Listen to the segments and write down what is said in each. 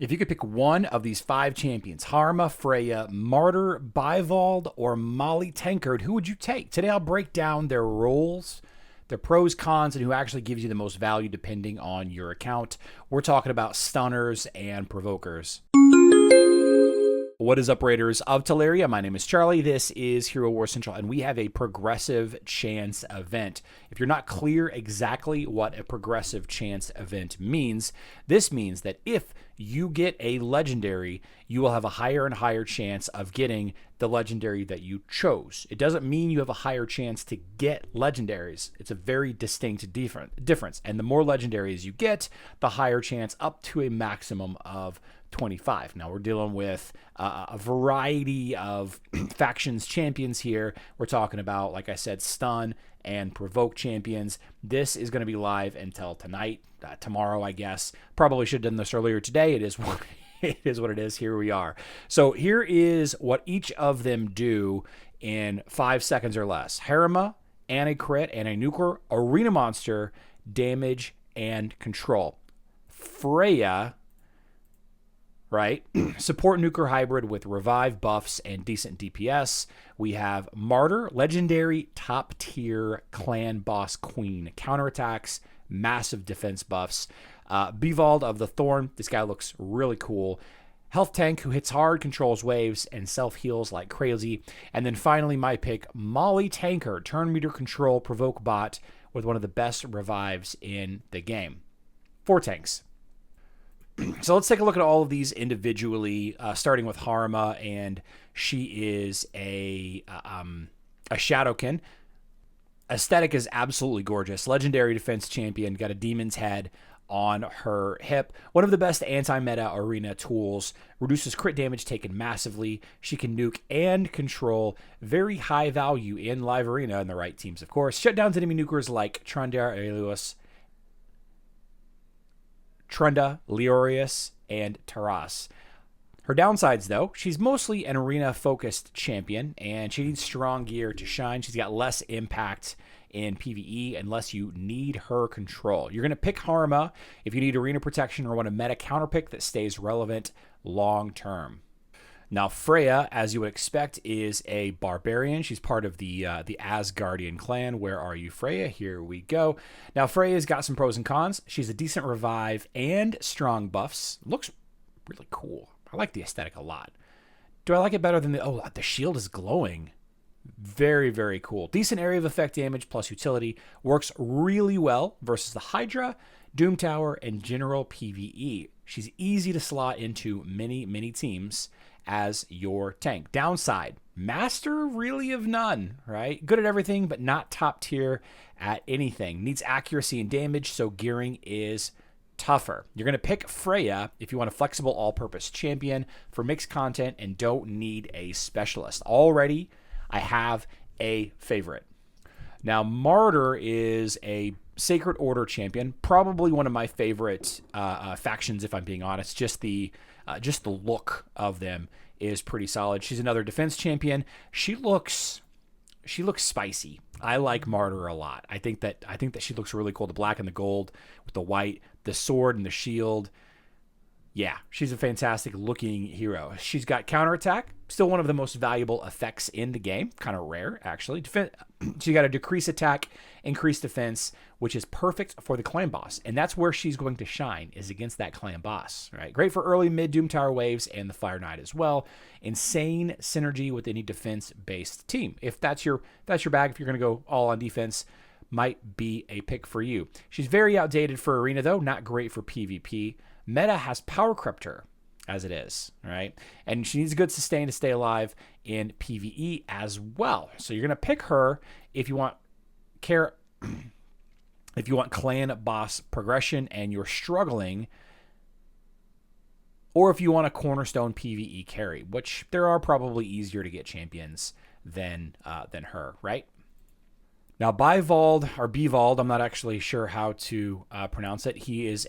If you could pick one of these 5 champions, Harma, Freya, Martyr, Bivald, or Molly Tankard, who would you take? Today I'll break down their roles, their pros, cons, and who actually gives you the most value depending on your account. We're talking about stunners and provokers. What is up, Raiders of Teleria? My name is Charlie. This is Hero War Central, and we have a progressive chance event. If you're not clear exactly what a progressive chance event means, this means that if you get a legendary, you will have a higher and higher chance of getting the legendary that you chose. It doesn't mean you have a higher chance to get legendaries. It's a very distinct difference. And the more legendaries you get, the higher chance, up to a maximum of 25. Now we're dealing with a variety of factions champions here. We're talking about, like I said, stun and provoke champions. This is going to be live until tonight, tomorrow, I guess. Probably should have done this earlier today. It is what it is. Here we are. So here is what each of them do in 5 seconds or less. Harima, anti-crit, anti-nuker, arena monster, damage, and control. Freya, right? Support nuker hybrid with revive buffs and decent DPS. We have Martyr, legendary top tier clan boss queen. Counterattacks, massive defense buffs. Bivald of the Thorn. This guy looks really cool. Health tank who hits hard, controls waves, and self-heals like crazy. And then finally, my pick, Molly Tankard, turn meter control, provoke bot with one of the best revives in the game. 4 tanks. So let's take a look at all of these individually, starting with Harima, and she is a Shadowkin. Aesthetic is absolutely gorgeous. Legendary defense champion, got a demon's head on her hip. One of the best anti-meta arena tools. Reduces crit damage taken massively. She can nuke and control. Very high value in live arena in the right teams, of course. Shut down enemy nukers like Trunda, Leorius, and Taras. Her downsides, though, she's mostly an arena-focused champion, and she needs strong gear to shine. She's got less impact in PvE unless you need her control. You're going to pick Harima if you need arena protection or want a meta counterpick that stays relevant long-term. Now, Freya, as you would expect, is a barbarian. She's part of the Asgardian clan. Where are you, Freya? Here we go. Now, Freya's got some pros and cons. She's a decent revive and strong buffs. Looks really cool. I like the aesthetic a lot. Do I like it better than the shield is glowing. Very, very cool. Decent area of effect damage plus utility. Works really well versus the Hydra, Doom Tower, and general PvE. She's easy to slot into many teams as your tank. Downside, master really of none, right? Good at everything, but not top tier at anything. Needs accuracy and damage, so gearing is tougher. You're going to pick Freya if you want a flexible all-purpose champion for mixed content and don't need a specialist. Already, I have a favorite. Now, Martyr is a Sacred Order champion, probably one of my favorite factions, if I'm being honest. Just the look of them is pretty solid. She's another defense champion. She looks spicy. I like Martyr a lot. I think that she looks really cool. The black and the gold with the white, the sword and the shield. Yeah, she's a fantastic looking hero. She's got counterattack, still one of the most valuable effects in the game. Kind of rare, actually. She got a decrease attack, increase defense, which is perfect for the clan boss. And that's where she's going to shine, is against that clan boss, right? Great for early mid Doom Tower waves and the Fire Knight as well. Insane synergy with any defense-based team. If that's your bag, if you're going to go all on defense, might be a pick for you. She's very outdated for arena, though. Not great for PvP. Meta has power crept her as it is, right? And she needs a good sustain to stay alive in PvE as well. So you're going to pick her if you want clan boss progression and you're struggling, or if you want a cornerstone PvE carry, which there are probably easier to get champions than her, right? Now, Bivald, I'm not actually sure how to pronounce it. He is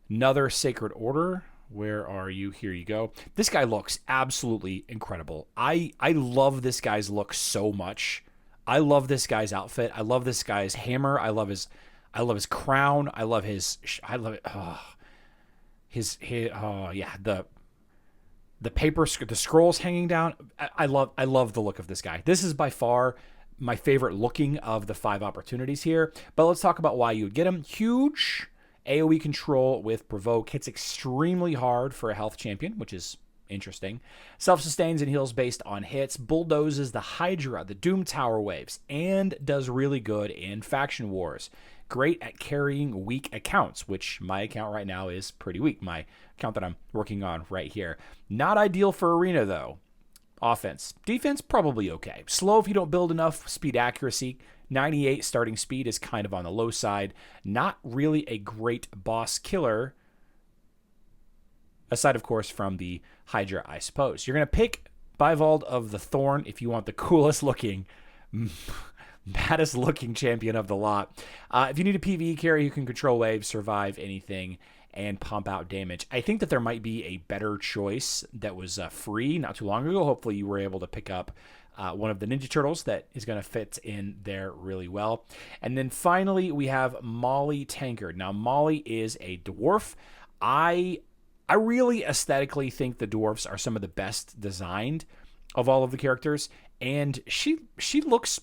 another Sacred Order. Where are you? Here you go. This guy looks absolutely incredible. I love this guy's look so much. I love this guy's outfit. I love this guy's hammer. I love his crown. I love it. Oh. oh yeah, the paper, the scrolls hanging down. I love the look of this guy. This is by far my favorite looking of the 5 opportunities here. But let's talk about why you would get him. Huge AoE control with Provoke. Hits extremely hard for a health champion, which is interesting. Self-sustains and heals based on hits. Bulldozes the Hydra, the Doom Tower waves, and does really good in faction wars. Great at carrying weak accounts, which my account right now is pretty weak. My account that I'm working on right here. Not ideal for arena, though. Offense. Defense, probably okay. Slow if you don't build enough. Speed accuracy. 98 starting speed is kind of on the low side. Not really a great boss killer. Aside, of course, from the Hydra, I suppose. You're going to pick Bivald of the Thorn if you want the coolest looking, baddest looking champion of the lot. If you need a PvE carry who can control waves, survive anything, and pump out damage. I think that there might be a better choice that was free not too long ago. Hopefully you were able to pick up one of the Ninja Turtles that is going to fit in there really well. And then finally, we have Molly Tankard. Now, Molly is a dwarf. I really aesthetically think the dwarfs are some of the best designed of all of the characters, and she looks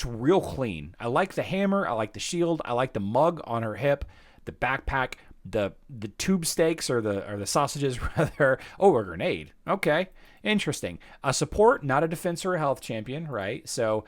real clean. I like the hammer, I like the shield, I like the mug on her hip, the backpack, the tube steaks or the sausages rather. Oh, a grenade. Okay, interesting. A support, not a defense or a health champion, right? So,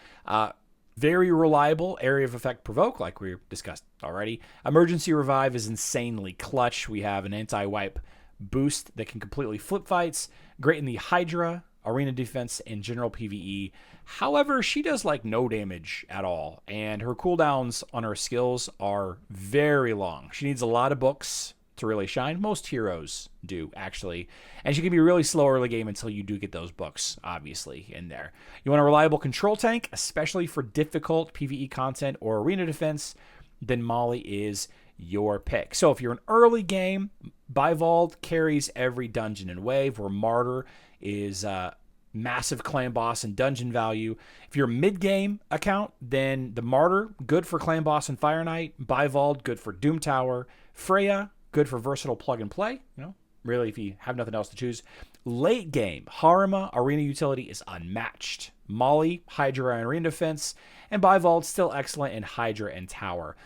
very reliable. Area of effect provoke, like we discussed already. Emergency revive is insanely clutch. We have an anti-wipe boost that can completely flip fights. Great in the Hydra, arena defense, and general PvE. However, she does like no damage at all, and her cooldowns on her skills are very long. She needs a lot of books to really shine. Most heroes do, actually. And she can be really slow early game until you do get those books, obviously, in there. You want a reliable control tank, especially for difficult PvE content or arena defense, then Molly is your pick. So if you're an early game, Bivald carries every dungeon and wave, where Martyr is massive clan boss and dungeon value. If you're a mid-game account, then the Martyr, good for clan boss and Fire Knight. Bivald, good for Doom Tower. Freya, good for versatile plug and play. You know, really, if you have nothing else to choose. Late game, Harima, arena utility is unmatched. Molly, Hydra and arena defense. And Bivald, still excellent in Hydra and Tower.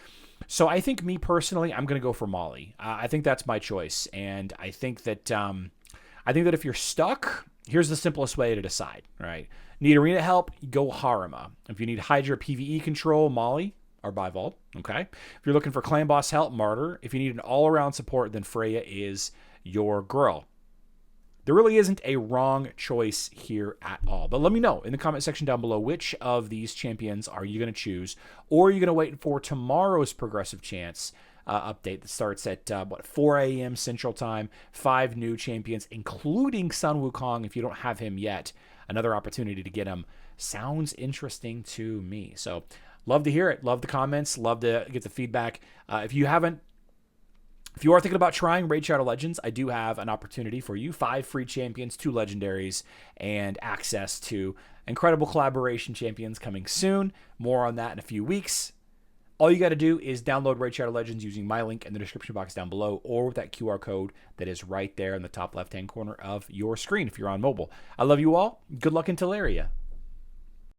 So I think, me personally, I'm going to go for Molly. I think that's my choice, and I think that if you're stuck, here's the simplest way to decide. Right? Need arena help? Go Harima. If you need Hydra PvE control, Molly or Bivald. Okay. If you're looking for clan boss help, Martyr. If you need an all-around support, then Freya is your girl. There really isn't a wrong choice here at all. But let me know in the comment section down below, which of these champions are you going to choose? Or are you going to wait for tomorrow's Progressive Chance update that starts at 4 a.m. Central Time? 5 new champions, including Sun Wukong. If you don't have him yet, another opportunity to get him. Sounds interesting to me. So love to hear it. Love the comments. Love to get the feedback. If you are thinking about trying Raid Shadow Legends, I do have an opportunity for you. 5 free champions, 2 legendaries, and access to incredible collaboration champions coming soon. More on that in a few weeks. All you got to do is download Raid Shadow Legends using my link in the description box down below, or with that QR code that is right there in the top left-hand corner of your screen if you're on mobile. I love you all. Good luck in Teleria.